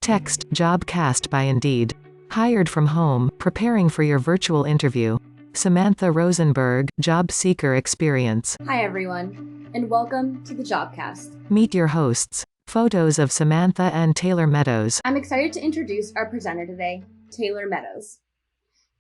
Text, Jobcast by Indeed. Hired from home, preparing for your virtual interview. Samantha Rosenberg, Job Seeker Experience. Hi everyone, and welcome to the Jobcast. Meet your hosts. Photos of Samantha and Taylor Meadows. I'm excited to introduce our presenter today, Tailor Meadows.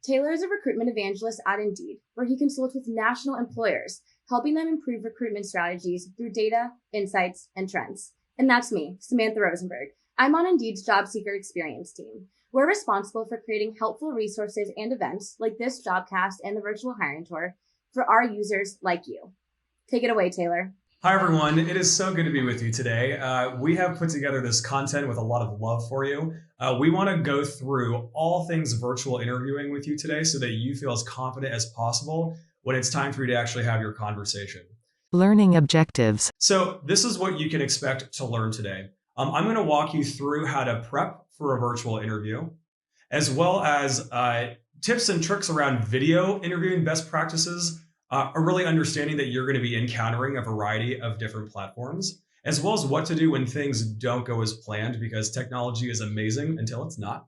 Tailor is a recruitment evangelist at Indeed, where he consults with national employers, helping them improve recruitment strategies through data, insights, and trends. And that's me, Samantha Rosenberg. I'm on Indeed's Job Seeker Experience team. We're responsible for creating helpful resources and events like this Jobcast and the virtual hiring tour for our users like you. Take it away, Taylor. Hi, everyone. It is so good to be with you today. We have put together this content with a lot of love for you. We want to go through all things virtual interviewing with you today so that you feel as confident as possible when it's time for you to actually have your conversation. Learning objectives. So this is what you can expect to learn today. I'm going to walk you through how to prep for a virtual interview, as well as tips and tricks around video interviewing best practices, really understanding that you're going to be encountering a variety of different platforms, as well as what to do when things don't go as planned, because technology is amazing until it's not.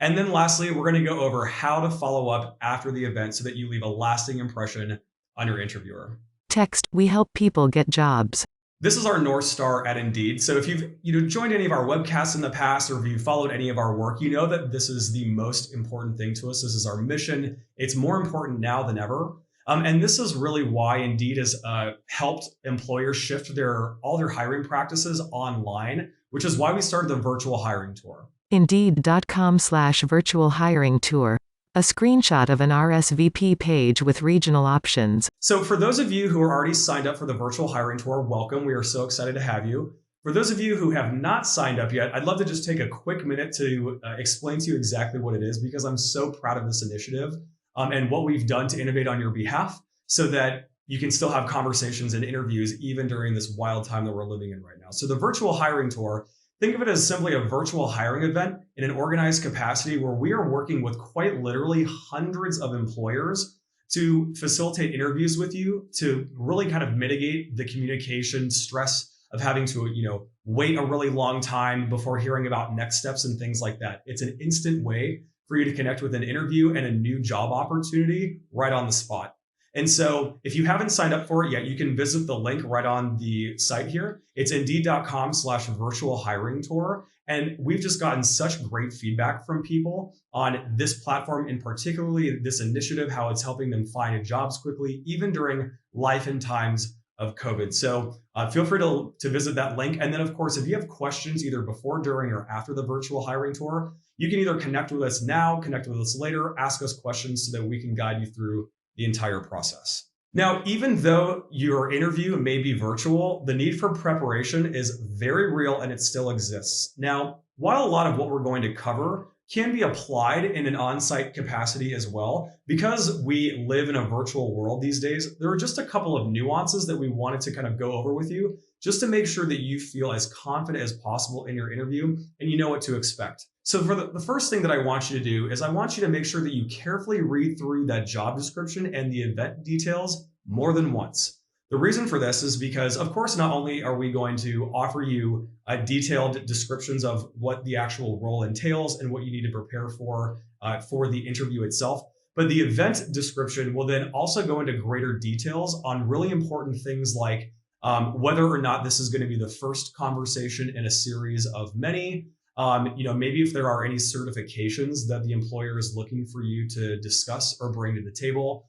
And then lastly, we're going to go over how to follow up after the event so that you leave a lasting impression on your interviewer. Text, we help people get jobs. This is our North Star at Indeed. So if you've joined any of our webcasts in the past, or if you've followed any of our work, you know that this is the most important thing to us. This is our mission. It's more important now than ever. And this is really why Indeed has helped employers shift all their hiring practices online, which is why we started the virtual hiring tour. Indeed.com/virtual hiring tour. A screenshot of an RSVP page with regional options. So for those of you who are already signed up for the virtual hiring tour, welcome. We are so excited to have you. For those of you who have not signed up yet, I'd love to just take a quick minute to explain to you exactly what it is, because I'm so proud of this initiative and what we've done to innovate on your behalf so that you can still have conversations and interviews even during this wild time that we're living in right now. So the virtual hiring tour, think of it as simply a virtual hiring event in an organized capacity where we are working with quite literally hundreds of employers to facilitate interviews with you, to really kind of mitigate the communication stress of having to, wait a really long time before hearing about next steps and things like that. It's an instant way for you to connect with an interview and a new job opportunity right on the spot. And so if you haven't signed up for it yet, you can visit the link right on the site here. It's indeed.com/virtual hiring tour. And we've just gotten such great feedback from people on this platform, and particularly this initiative, how it's helping them find jobs quickly, even during life and times of COVID. So feel free to visit that link. And then, of course, if you have questions either before, during, or after the virtual hiring tour, you can either connect with us now, connect with us later, ask us questions so that we can guide you through the entire process. Now, even though your interview may be virtual, the need for preparation is very real and it still exists. Now, while a lot of what we're going to cover can be applied in an on-site capacity as well, because we live in a virtual world these days, there are just a couple of nuances that we wanted to kind of go over with you, just to make sure that you feel as confident as possible in your interview and you know what to expect. So for the first thing that I want you to do is I want you to make sure that you carefully read through that job description and the event details more than once. The reason for this is because, of course, not only are we going to offer you detailed descriptions of what the actual role entails and what you need to prepare for the interview itself, but the event description will then also go into greater details on really important things like whether or not this is going to be the first conversation in a series of many. Maybe if there are any certifications that the employer is looking for you to discuss or bring to the table,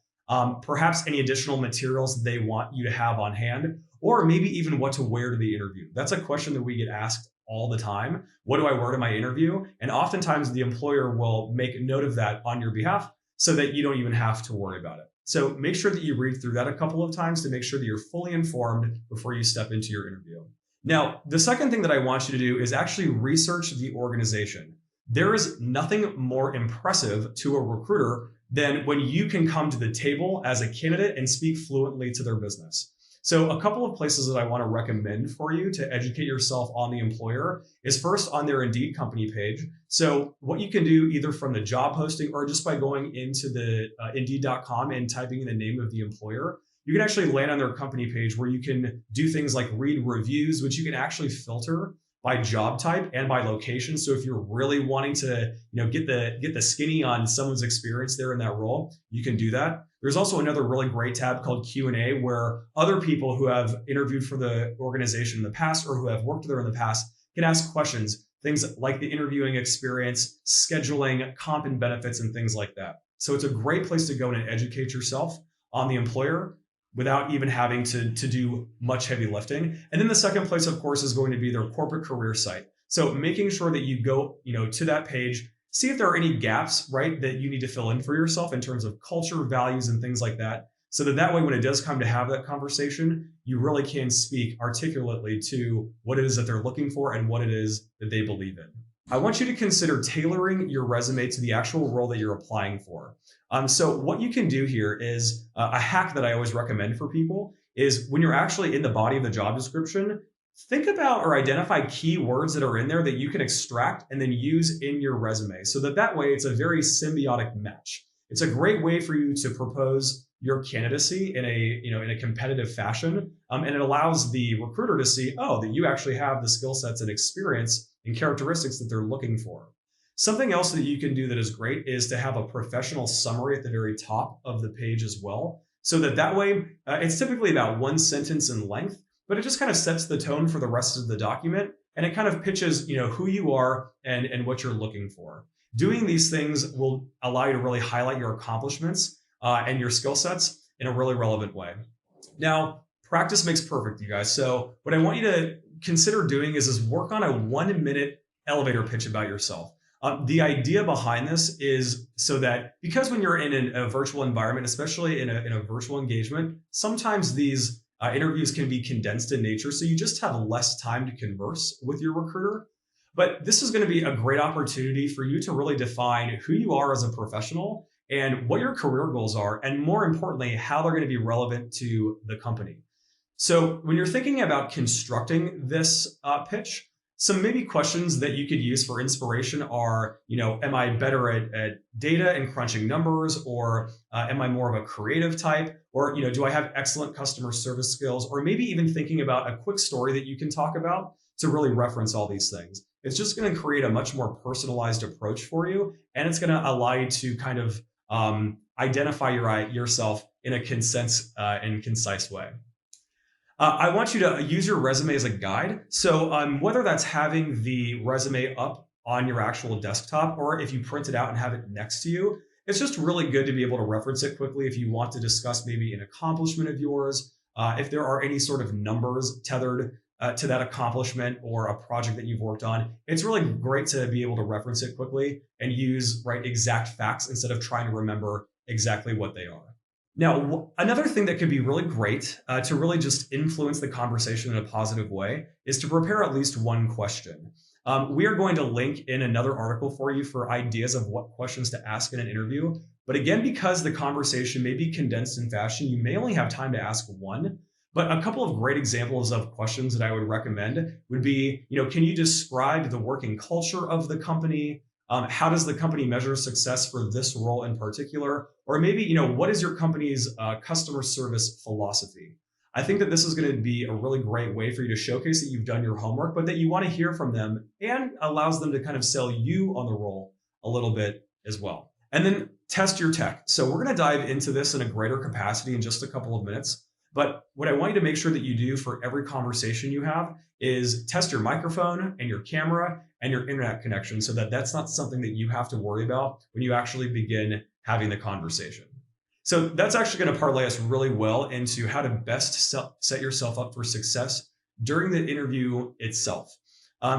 perhaps any additional materials they want you to have on hand, or maybe even what to wear to the interview. That's a question that we get asked all the time. What do I wear to my interview? And oftentimes the employer will make note of that on your behalf so that you don't even have to worry about it. So make sure that you read through that a couple of times to make sure that you're fully informed before you step into your interview. Now, the second thing that I want you to do is actually research the organization. There is nothing more impressive to a recruiter than when you can come to the table as a candidate and speak fluently to their business. So a couple of places that I want to recommend for you to educate yourself on the employer is first on their Indeed company page. So what you can do either from the job posting or just by going into the Indeed.com and typing in the name of the employer, you can actually land on their company page where you can do things like read reviews, which you can actually filter by job type and by location. So if you're really wanting to, get the skinny on someone's experience there in that role, you can do that. There's also another really great tab called Q&A where other people who have interviewed for the organization in the past or who have worked there in the past can ask questions, things like the interviewing experience, scheduling, comp and benefits, and things like that. So it's a great place to go and educate yourself on the employer without even having to do much heavy lifting. And then the second place, of course, is going to be their corporate career site. So making sure that you go, to that page, see if there are any gaps, right, that you need to fill in for yourself in terms of culture, values, and things like that. So that way, when it does come to have that conversation, you really can speak articulately to what it is that they're looking for and what it is that they believe in. I want you to consider tailoring your resume to the actual role that you're applying for. So what you can do here is a hack that I always recommend for people is when you're actually in the body of the job description, think about or identify key words that are in there that you can extract and then use in your resume so that way it's a very symbiotic match. It's a great way for you to propose your candidacy in a competitive fashion. And it allows the recruiter to see, that you actually have the skill sets and experience and characteristics that they're looking for. Something else that you can do that is great is to have a professional summary at the very top of the page as well. So that way, it's typically about one sentence in length, but it just kind of sets the tone for the rest of the document. And it kind of pitches, who you are and what you're looking for. Doing these things will allow you to really highlight your accomplishments and your skill sets in a really relevant way. Now, practice makes perfect, you guys. So what I want you to consider doing is work on a 1-minute elevator pitch about yourself. The idea behind this is so that because when you're in a virtual environment, especially in a virtual engagement, sometimes these interviews can be condensed in nature. So you just have less time to converse with your recruiter. But this is going to be a great opportunity for you to really define who you are as a professional and what your career goals are, and more importantly, how they're going to be relevant to the company. So when you're thinking about constructing this pitch, some maybe questions that you could use for inspiration are, am I better at data and crunching numbers, or am I more of a creative type, or do I have excellent customer service skills, or maybe even thinking about a quick story that you can talk about to really reference all these things. It's just going to create a much more personalized approach for you, and it's going to allow you to kind of identify yourself in a concise way. I want you to use your resume as a guide. So whether that's having the resume up on your actual desktop or if you print it out and have it next to you, it's just really good to be able to reference it quickly if you want to discuss maybe an accomplishment of yours, if there are any sort of numbers tethered to that accomplishment or a project that you've worked on. It's really great to be able to reference it quickly and use exact facts instead of trying to remember exactly what they are. Now, another thing that could be really great to really just influence the conversation in a positive way is to prepare at least one question. We are going to link in another article for you for ideas of what questions to ask in an interview. But again, because the conversation may be condensed in fashion, you may only have time to ask one. But a couple of great examples of questions that I would recommend would be, can you describe the working culture of the company? How does the company measure success for this role in particular? Or maybe, what is your company's customer service philosophy? I think that this is going to be a really great way for you to showcase that you've done your homework, but that you want to hear from them and allows them to kind of sell you on the role a little bit as well. And then test your tech. So we're going to dive into this in a greater capacity in just a couple of minutes. But what I want you to make sure that you do for every conversation you have is test your microphone and your camera and your internet connection so that that's not something that you have to worry about when you actually begin having the conversation. So that's actually going to parlay us really well into how to best set yourself up for success during the interview itself.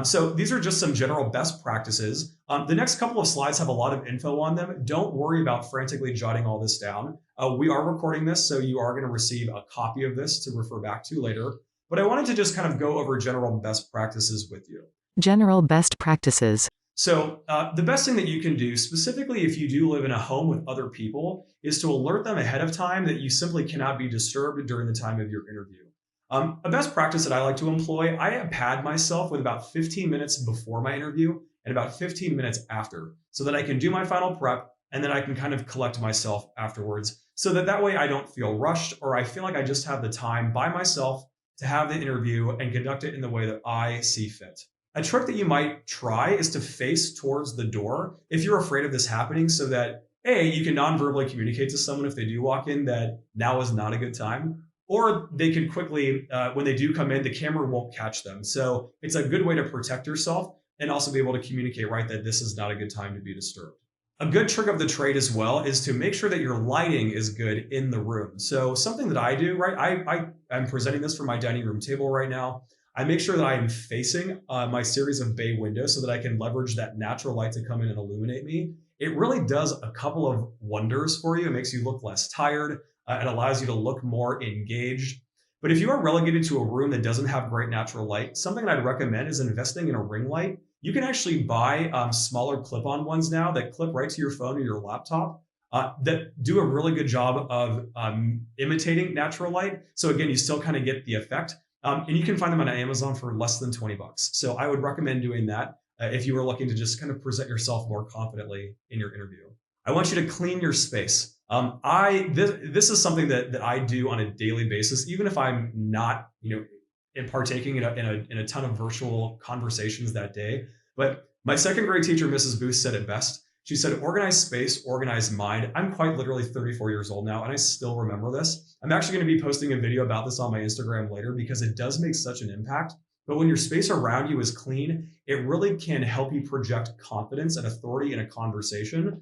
So these are just some general best practices. The next couple of slides have a lot of info on them. Don't worry about frantically jotting all this down. We are recording this, so you are going to receive a copy of this to refer back to later. But I wanted to just kind of go over general best practices with you. General best practices. So the best thing that you can do, specifically if you do live in a home with other people, is to alert them ahead of time that you simply cannot be disturbed during the time of your interview. A best practice that I like to employ, I pad myself with about 15 minutes before my interview and about 15 minutes after so that I can do my final prep and then I can kind of collect myself afterwards so that way I don't feel rushed or I feel like I just have the time by myself to have the interview and conduct it in the way that I see fit. A trick that you might try is to face towards the door if you're afraid of this happening, so that A, you can non-verbally communicate to someone if they do walk in that now is not a good time, or they could quickly, when they do come in, the camera won't catch them. So it's a good way to protect yourself and also be able to communicate, right, that this is not a good time to be disturbed. A good trick of the trade as well is to make sure that your lighting is good in the room. So something that I do, right, I'm presenting this from my dining room table right now. I make sure that I am facing my series of bay windows so that I can leverage that natural light to come in and illuminate me. It really does a couple of wonders for you. It makes you look less tired. It allows you to look more engaged. But if you are relegated to a room that doesn't have great natural light, something I'd recommend is investing in a ring light. You can actually buy smaller clip-on ones now that clip right to your phone or your laptop that do a really good job of imitating natural light. So again, you still kind of get the effect. And you can find them on Amazon for less than 20 bucks. So I would recommend doing that if you are looking to just kind of present yourself more confidently in your interview. I want you to clean your space. This is something that I do on a daily basis, even if I'm not, in partaking in a ton of virtual conversations that day. But my second grade teacher, Mrs. Booth, said it best. She said, organized space, organized mind. I'm quite literally 34 years old now, and I still remember this. I'm actually going to be posting a video about this on my Instagram later because it does make such an impact. But when your space around you is clean, it really can help you project confidence and authority in a conversation,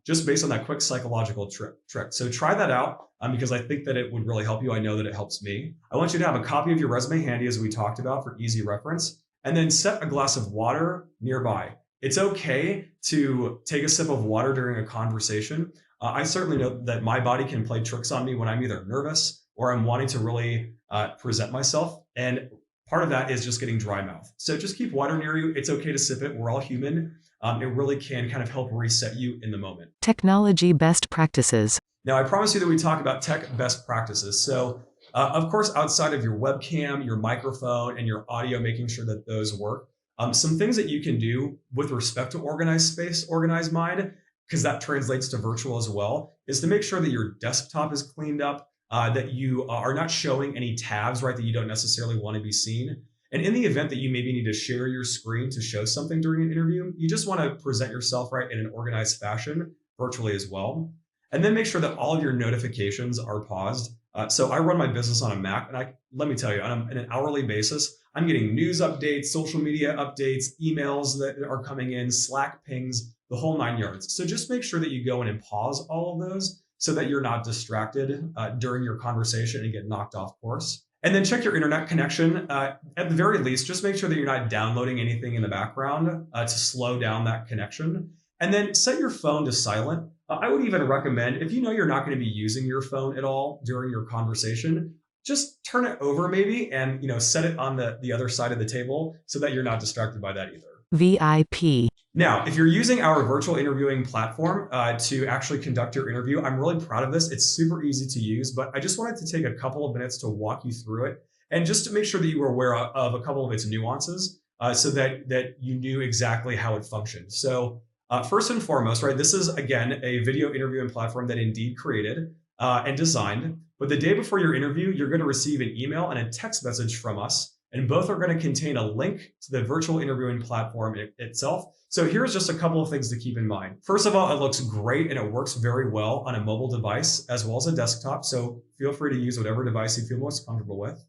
just based on that quick psychological trick. So try that out because I think that it would really help you. I know that it helps me. I want you to have a copy of your resume handy, as we talked about, for easy reference, and then set a glass of water nearby. It's okay to take a sip of water during a conversation. I certainly know that my body can play tricks on me when I'm either nervous or I'm wanting to really present myself. And part of that is just getting dry mouth. So just keep water near you. It's okay to sip it. We're all human. It really can kind of help reset you in the moment. Technology best practices. Now, I promise you that we talk about tech best practices. So of course, outside of your webcam, your microphone, and your audio, making sure that those work. Some things that you can do with respect to organized space, organized mind, because that translates to virtual as well, is to make sure that your desktop is cleaned up, that you are not showing any tabs, right, that you don't necessarily want to be seen. And in the event that you maybe need to share your screen to show something during an interview, you just want to present yourself, right, in an organized fashion virtually as well. And then make sure that all of your notifications are paused. So I run my business on a Mac, and let me tell you, on an hourly basis, I'm getting news updates, social media updates, emails that are coming in, Slack pings, the whole 9 yards. So just make sure that you go in and pause all of those so that you're not distracted during your conversation and get knocked off course. And then check your internet connection. At the very least, just make sure that you're not downloading anything in the background to slow down that connection. And then set your phone to silent. I would even recommend, if you know you're not going to be using your phone at all during your conversation, just turn it over maybe and set it on the other side of the table so that you're not distracted by that either. VIP. Now, if you're using our virtual interviewing platform to actually conduct your interview, I'm really proud of this. It's super easy to use, but I just wanted to take a couple of minutes to walk you through it and just to make sure that you were aware of a couple of its nuances so that you knew exactly how it functioned. So first and foremost, right, this is, again, a video interviewing platform that Indeed created and designed. But the day before your interview, you're going to receive an email and a text message from us. And both are going to contain a link to the virtual interviewing platform itself. So here's just a couple of things to keep in mind. First of all, it looks great and it works very well on a mobile device as well as a desktop. So feel free to use whatever device you feel most comfortable with.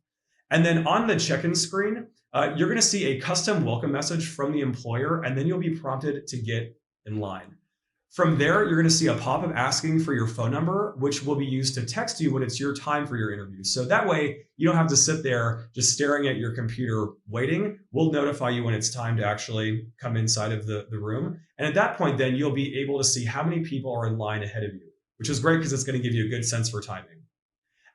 And then on the check-in screen, you're going to see a custom welcome message from the employer, and then you'll be prompted to get in line. From there, you're going to see a pop-up asking for your phone number, which will be used to text you when it's your time for your interview. So that way, you don't have to sit there just staring at your computer waiting. We'll notify you when it's time to actually come inside of the room. And at that point, then you'll be able to see how many people are in line ahead of you, which is great because it's going to give you a good sense for timing.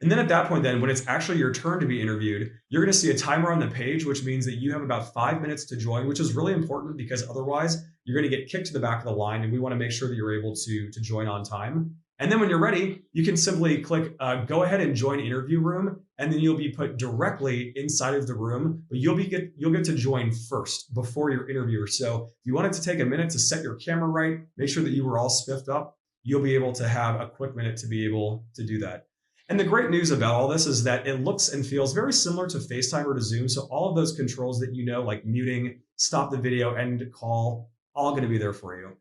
And then at that point, then when it's actually your turn to be interviewed, you're going to see a timer on the page, which means that you have about 5 minutes to join, which is really important because otherwise you're going to get kicked to the back of the line, and we want to make sure that you're able to join on time. And then when you're ready, you can simply click go ahead and join interview room, and then you'll be put directly inside of the room, but you'll get to join first before your interviewer. So if you wanted to take a minute to set your camera right, make sure that you were all spiffed up, you'll be able to have a quick minute to be able to do that. And the great news about all this is that it looks and feels very similar to FaceTime or to Zoom. So all of those controls that like muting, stop the video, end call, all going to be there for you.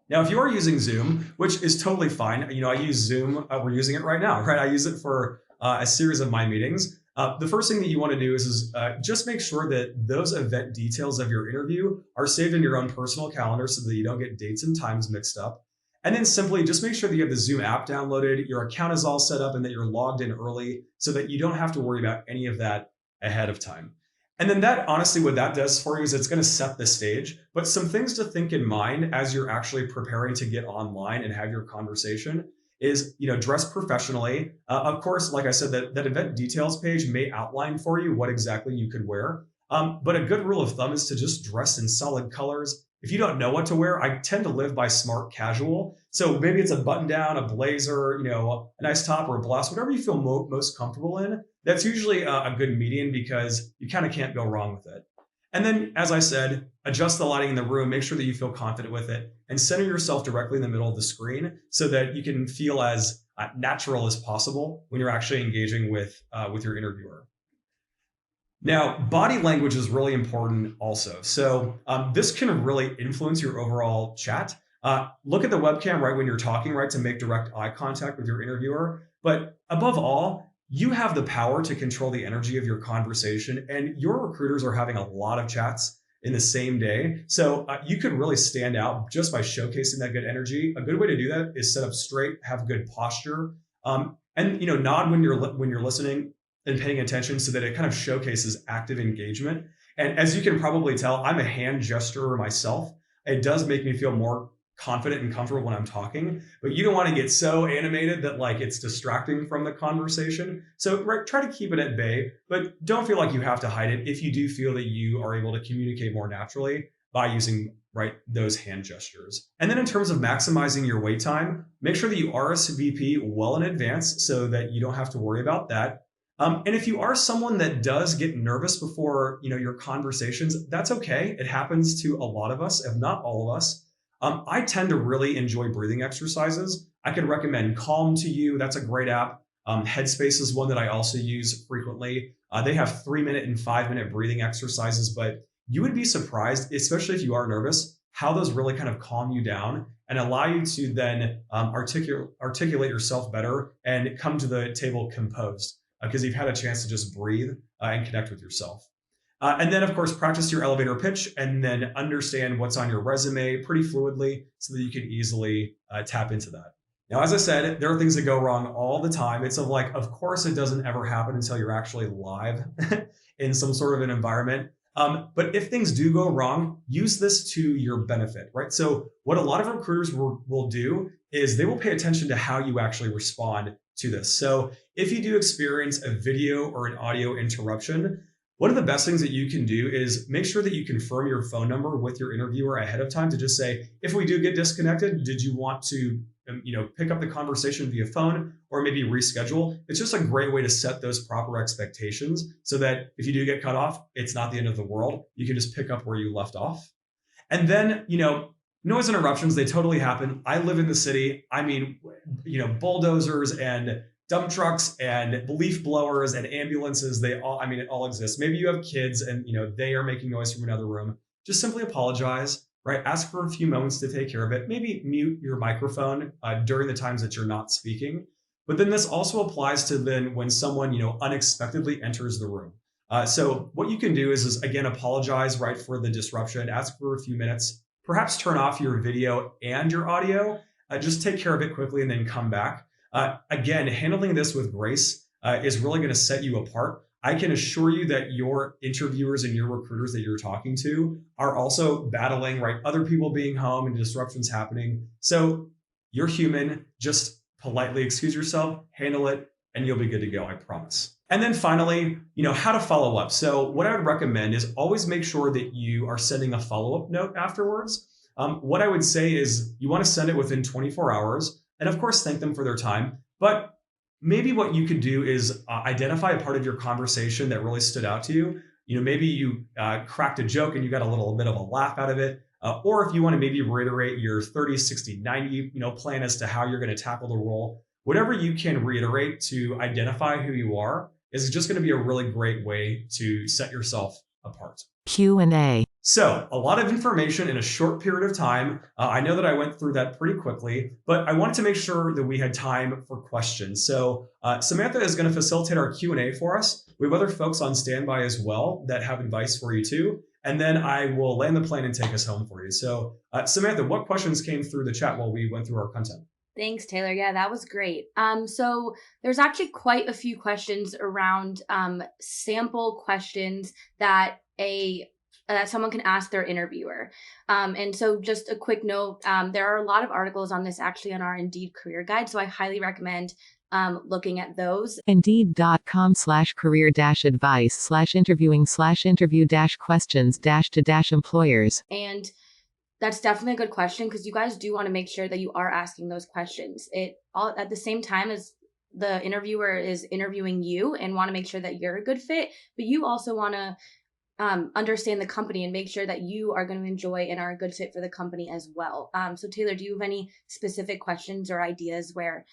Now, if you are using Zoom, which is totally fine, I use Zoom. We're using it right now, right? I use it for a series of my meetings. The first thing that you want to do is just make sure that those event details of your interview are saved in your own personal calendar so that you don't get dates and times mixed up. And then simply just make sure that you have the Zoom app downloaded, your account is all set up, and that you're logged in early so that you don't have to worry about any of that ahead of time. And then that, honestly, what that does for you is it's going to set the stage. But some things to think in mind as you're actually preparing to get online and have your conversation is, dress professionally. Of course, like I said, that event details page may outline for you what exactly you could wear. But a good rule of thumb is to just dress in solid colors. If you don't know what to wear, I tend to live by smart casual. So maybe it's a button down, a blazer, a nice top or a blouse, whatever you feel most comfortable in. That's usually a good median because you kind of can't go wrong with it. And then, as I said, adjust the lighting in the room, make sure that you feel confident with it, and center yourself directly in the middle of the screen so that you can feel as natural as possible when you're actually engaging with your interviewer. Now, body language is really important also. So this can really influence your overall chat. Look at the webcam right when you're talking, right, to make direct eye contact with your interviewer. But above all, you have the power to control the energy of your conversation, and your recruiters are having a lot of chats in the same day. So you could really stand out just by showcasing that good energy. A good way to do that is sit up straight, have good posture, and nod when you're listening and paying attention so that it kind of showcases active engagement. And as you can probably tell, I'm a hand gesturer myself. It does make me feel more confident and comfortable when I'm talking, but you don't want to get so animated that it's distracting from the conversation. So try to keep it at bay, but don't feel like you have to hide it if you do feel that you are able to communicate more naturally by using those hand gestures. And then in terms of maximizing your wait time, make sure that you RSVP well in advance so that you don't have to worry about that. And if you are someone that does get nervous before your conversations, that's okay. It happens to a lot of us, if not all of us. I tend to really enjoy breathing exercises. I could recommend Calm to you. That's a great app. Headspace is one that I also use frequently. They have 3-minute and 5-minute breathing exercises, but you would be surprised, especially if you are nervous, how those really kind of calm you down and allow you to then articulate yourself better and come to the table composed because you've had a chance to just breathe and connect with yourself. And then, of course, practice your elevator pitch and then understand what's on your resume pretty fluidly so that you can easily tap into that. Now, as I said, there are things that go wrong all the time. It's of course, it doesn't ever happen until you're actually live in some sort of an environment. But if things do go wrong, use this to your benefit, right? So what a lot of recruiters will do is they will pay attention to how you actually respond to this. So if you do experience a video or an audio interruption, one of the best things that you can do is make sure that you confirm your phone number with your interviewer ahead of time to just say, if we do get disconnected, did you want to pick up the conversation via phone or maybe reschedule? It's just a great way to set those proper expectations so that if you do get cut off, it's not the end of the world. You can just pick up where you left off. And then, noise interruptions, they totally happen. I live in the city. I mean, bulldozers and dump trucks and leaf blowers and ambulances, it all exists. Maybe you have kids and, they are making noise from another room. Just simply apologize, right? Ask for a few moments to take care of it. Maybe mute your microphone during the times that you're not speaking. But then this also applies to then when someone, unexpectedly enters the room. So what you can do is again, apologize, right, for the disruption, ask for a few minutes, perhaps turn off your video and your audio, just take care of it quickly and then come back. Again, handling this with grace is really going to set you apart. I can assure you that your interviewers and your recruiters that you're talking to are also battling, right, other people being home and disruptions happening. So you're human, just politely excuse yourself, handle it, and you'll be good to go, I promise. And then finally, how to follow up. So what I would recommend is always make sure that you are sending a follow-up note afterwards. What I would say is you want to send it within 24 hours. And of course, thank them for their time. But maybe what you could do is identify a part of your conversation that really stood out to you. Maybe you cracked a joke and you got a little bit of a laugh out of it. Or if you want to maybe reiterate your 30, 60, 90 plan as to how you're going to tackle the role, whatever you can reiterate to identify who you are is just going to be a really great way to set yourself apart. Q&A. So, a lot of information in a short period of time. I know that I went through that pretty quickly, but I wanted to make sure that we had time for questions. So, Samantha is going to facilitate our Q&A for us. We have other folks on standby as well that have advice for you too. And then I will land the plane and take us home for you. So, Samantha, what questions came through the chat while we went through our content? Thanks, Taylor. Yeah, that was great. So there's actually quite a few questions around sample questions that that someone can ask their interviewer. And so just a quick note, there are a lot of articles on this actually on our Indeed career guide. So I highly recommend looking at those. Indeed.com/career-advice/interviewing/interview-questions-to-employers. And that's definitely a good question because you guys do want to make sure that you are asking those questions. It all at the same time as the interviewer is interviewing you and want to make sure that you're a good fit, but you also want to understand the company and make sure that you are going to enjoy and are a good fit for the company as well. So Taylor, do you have any specific questions or ideas where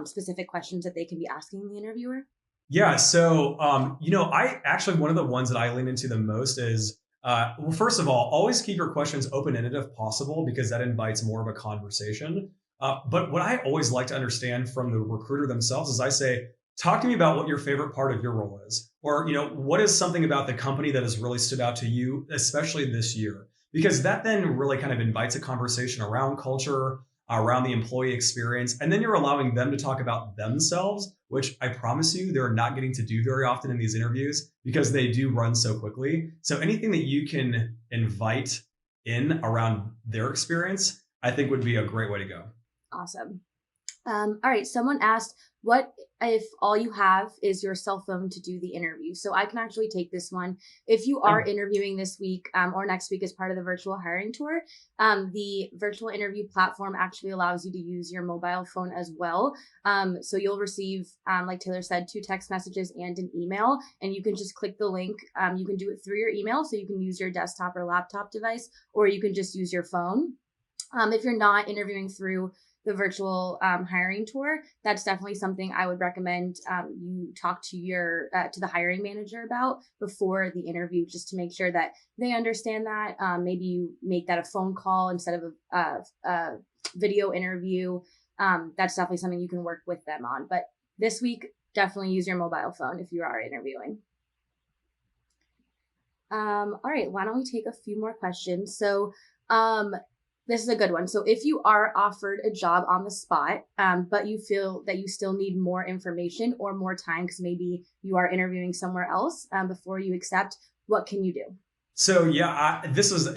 specific questions that they can be asking the interviewer? Yeah. So, I actually, one of the ones that I lean into the most is, well, first of all, always keep your questions open-ended if possible, because that invites more of a conversation. But what I always like to understand from the recruiter themselves is I say, talk to me about what your favorite part of your role is, or, what is something about the company that has really stood out to you, especially this year? Because that then really kind of invites a conversation around culture, around the employee experience. And then you're allowing them to talk about themselves, which I promise you they're not getting to do very often in these interviews because they do run so quickly. So anything that you can invite in around their experience, I think would be a great way to go. Awesome. All right. Someone asked, what if all you have is your cell phone to do the interview? So I can actually take this one. If you are interviewing this week or next week as part of the virtual hiring tour, the virtual interview platform actually allows you to use your mobile phone as well. So you'll receive, like Taylor said, 2 text messages and an email, and you can just click the link. You can do it through your email, so you can use your desktop or laptop device, or you can just use your phone. If you're not interviewing through the virtual hiring tour, that's definitely something I would recommend you talk to your to the hiring manager about before the interview, just to make sure that they understand that. Maybe you make that a phone call instead of a video interview. That's definitely something you can work with them on. But this week, definitely use your mobile phone if you are interviewing. All right, why don't we take a few more questions? So this is a good one. So if you are offered a job on the spot, but you feel that you still need more information or more time because maybe you are interviewing somewhere else before you accept, what can you do? So yeah, this is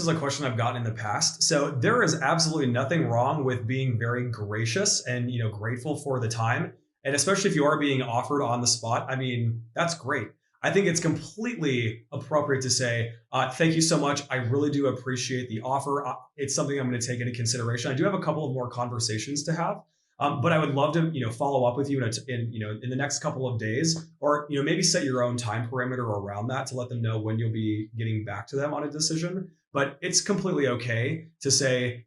a question I've gotten in the past. So there is absolutely nothing wrong with being very gracious and grateful for the time, and especially if you are being offered on the spot. I mean, that's great. I think it's completely appropriate to say, thank you so much. I really do appreciate the offer. It's something I'm going to take into consideration. I do have a couple of more conversations to have, but I would love to, follow up with you in the next couple of days, or, maybe set your own time parameter around that to let them know when you'll be getting back to them on a decision. But it's completely okay to say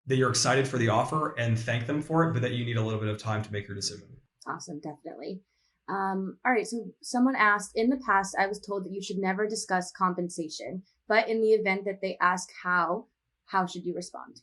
that you're excited for the offer and thank them for it, but that you need a little bit of time to make your decision. Awesome. Definitely. All right. So someone asked, in the past, I was told that you should never discuss compensation, but in the event that they ask how should you respond?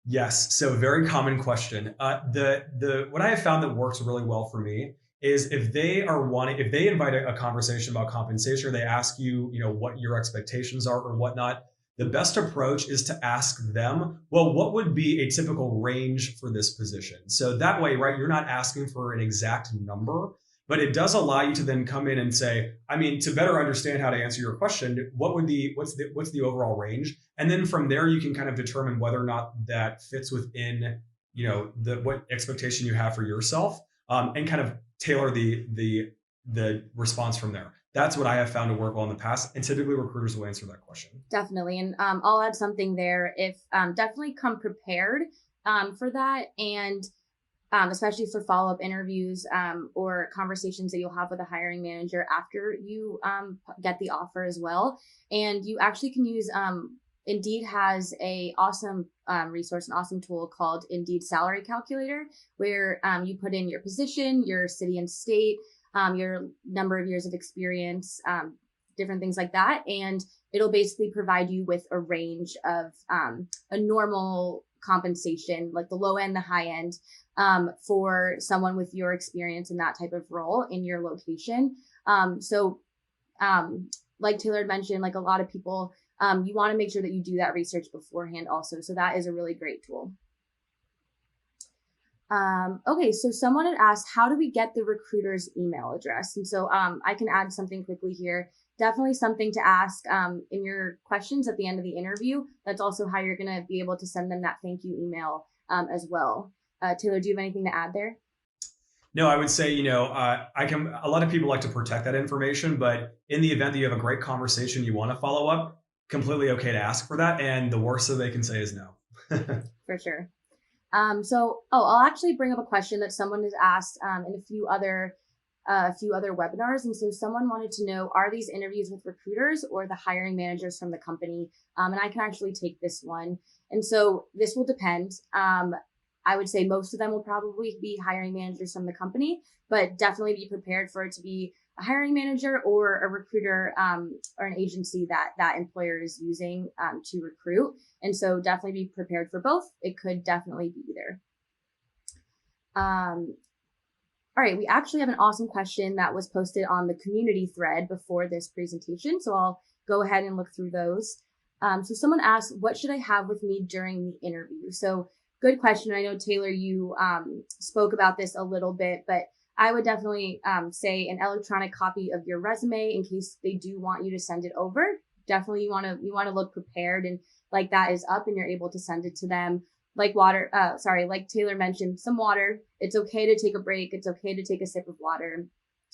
Yes. So very common question. The what I have found that works really well for me is if they invite a conversation about compensation, or they ask you, what your expectations are or whatnot, the best approach is to ask them, well, what would be a typical range for this position? So that way, right, you're not asking for an exact number, but it does allow you to then come in and say, I mean, to better understand how to answer your question, what's the overall range? And then from there, you can kind of determine whether or not that fits within, what expectation you have for yourself, and kind of tailor the response from there. That's what I have found to work well in the past, and typically recruiters will answer that question. Definitely, and I'll add something there. If definitely come prepared for that, and especially for follow-up interviews or conversations that you'll have with a hiring manager after you get the offer as well. And you actually can use Indeed has a awesome resource, an awesome tool called Indeed Salary Calculator, where you put in your position, your city and state, your number of years of experience, different things like that. And it'll basically provide you with a range of a normal compensation, like the low end, the high end, for someone with your experience in that type of role in your location. Like Taylor had mentioned, like a lot of people, you want to make sure that you do that research beforehand also. So that is a really great tool. Okay, so someone had asked, how do we get the recruiter's email address? And so I can add something quickly here. Definitely something to ask in your questions at the end of the interview. That's also how you're going to be able to send them that thank you email as well. Taylor, do you have anything to add there? No, I would say, a lot of people like to protect that information, but in the event that you have a great conversation, you want to follow up, completely okay to ask for that. And the worst that they can say is no. For sure. I'll actually bring up a question that someone has asked in a few other webinars. And so someone wanted to know, are these interviews with recruiters or the hiring managers from the company? And I can actually take this one. And so this will depend. I would say most of them will probably be hiring managers from the company, but definitely be prepared for it to be a hiring manager or a recruiter or an agency that employer is using to recruit. And so definitely be prepared for both. It could definitely be either. All right, we actually have an awesome question that was posted on the community thread before this presentation. So I'll go ahead and look through those. So someone asked, what should I have with me during the interview? So good question. I know, Taylor, you spoke about this a little bit, but I would definitely say an electronic copy of your resume in case they do want you to send it over. Definitely you want to look prepared and like that is up and you're able to send it to them. Like Taylor mentioned, some water. It's okay to take a break. It's okay to take a sip of water.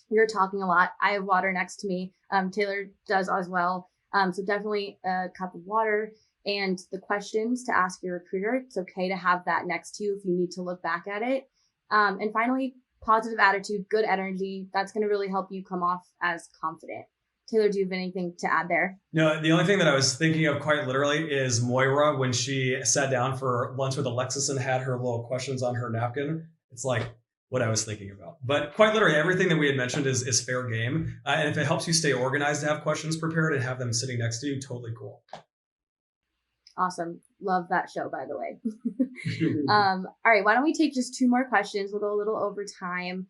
You're talking a lot. I have water next to me. Taylor does as well. So definitely a cup of water. And the questions to ask your recruiter, it's okay to have that next to you if you need to look back at it. And finally, positive attitude, good energy. That's going to really help you come off as confident. Taylor, do you have anything to add there? No, the only thing that I was thinking of quite literally is Moira when she sat down for lunch with Alexis and had her little questions on her napkin. It's like what I was thinking about. But quite literally, everything that we had mentioned is fair game. And if it helps you stay organized to have questions prepared and have them sitting next to you, totally cool. Awesome. Love that show, by the way. All right. Why don't we take just two more questions? We'll go a little over time.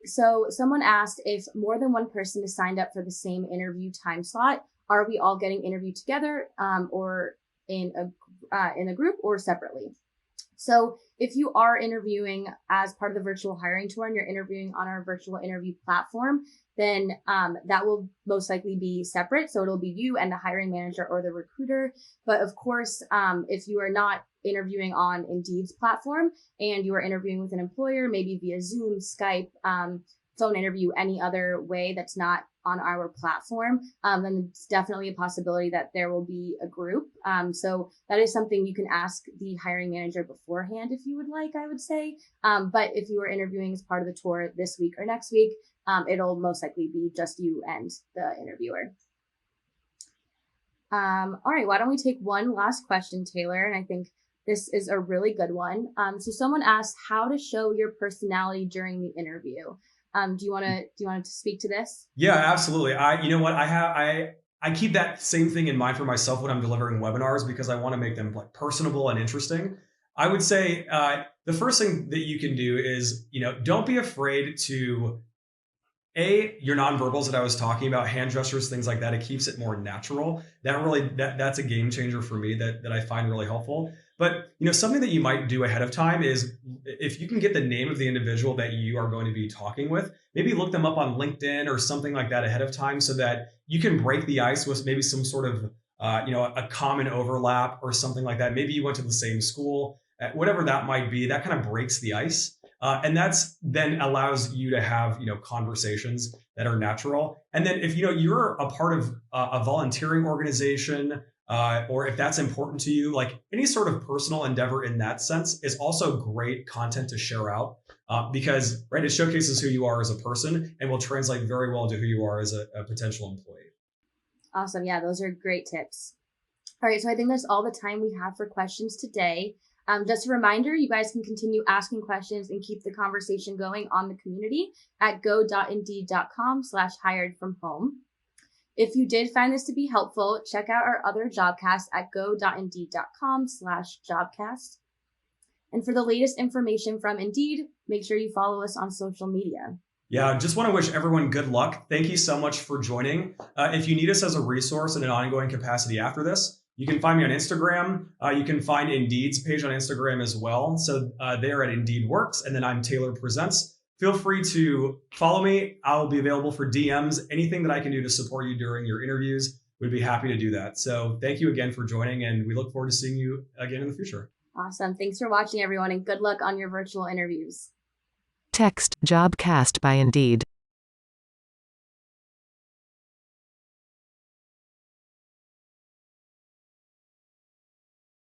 So someone asked if more than one person is signed up for the same interview time slot, are we all getting interviewed together, or in a group or separately? So if you are interviewing as part of the virtual hiring tour and you're interviewing on our virtual interview platform, then that will most likely be separate. So it'll be you and the hiring manager or the recruiter. But of course, if you are not interviewing on Indeed's platform and you are interviewing with an employer, maybe via Zoom, Skype, phone interview, any other way that's not on our platform, then it's definitely a possibility that there will be a group. So that is something you can ask the hiring manager beforehand if you would like, I would say. But if you are interviewing as part of the tour this week or next week, it'll most likely be just you and the interviewer. All right, why don't we take one last question, Taylor? And I think this is a really good one. So someone asked how to show your personality during the interview. Do you want to speak to this? Yeah, absolutely. I keep that same thing in mind for myself when I'm delivering webinars because I want to make them like personable and interesting. I would say the first thing that you can do is, don't be afraid to your nonverbals that I was talking about, hand gestures, things like that. It keeps it more natural. That's a game changer for me that I find really helpful. But something that you might do ahead of time is if you can get the name of the individual that you are going to be talking with, maybe look them up on LinkedIn or something like that ahead of time so that you can break the ice with maybe some sort of a common overlap or something like that. Maybe you went to the same school, whatever that might be. That kind of breaks the ice. And that's then allows you to have, conversations that are natural. And then if, you're a part of a volunteering organization, or if that's important to you, like any sort of personal endeavor in that sense is also great content to share out because, right, it showcases who you are as a person and will translate very well to who you are as a potential employee. Awesome. Yeah, those are great tips. All right, so I think that's all the time we have for questions today. Just a reminder, you guys can continue asking questions and keep the conversation going on the community at go.indeed.com/hiredfromhome. If you did find this to be helpful, check out our other Jobcasts at go.indeed.com/jobcast. And for the latest information from Indeed, make sure you follow us on social media. Yeah, I just want to wish everyone good luck. Thank you so much for joining. If you need us as a resource in an ongoing capacity after this, you can find me on Instagram. You can find Indeed's page on Instagram as well. So they're at Indeed Works, and then I'm Tailor Presents. Feel free to follow me. I'll be available for DMs. Anything that I can do to support you during your interviews, we'd be happy to do that. So thank you again for joining, and we look forward to seeing you again in the future. Awesome. Thanks for watching, everyone, and good luck on your virtual interviews. Text Jobcast by Indeed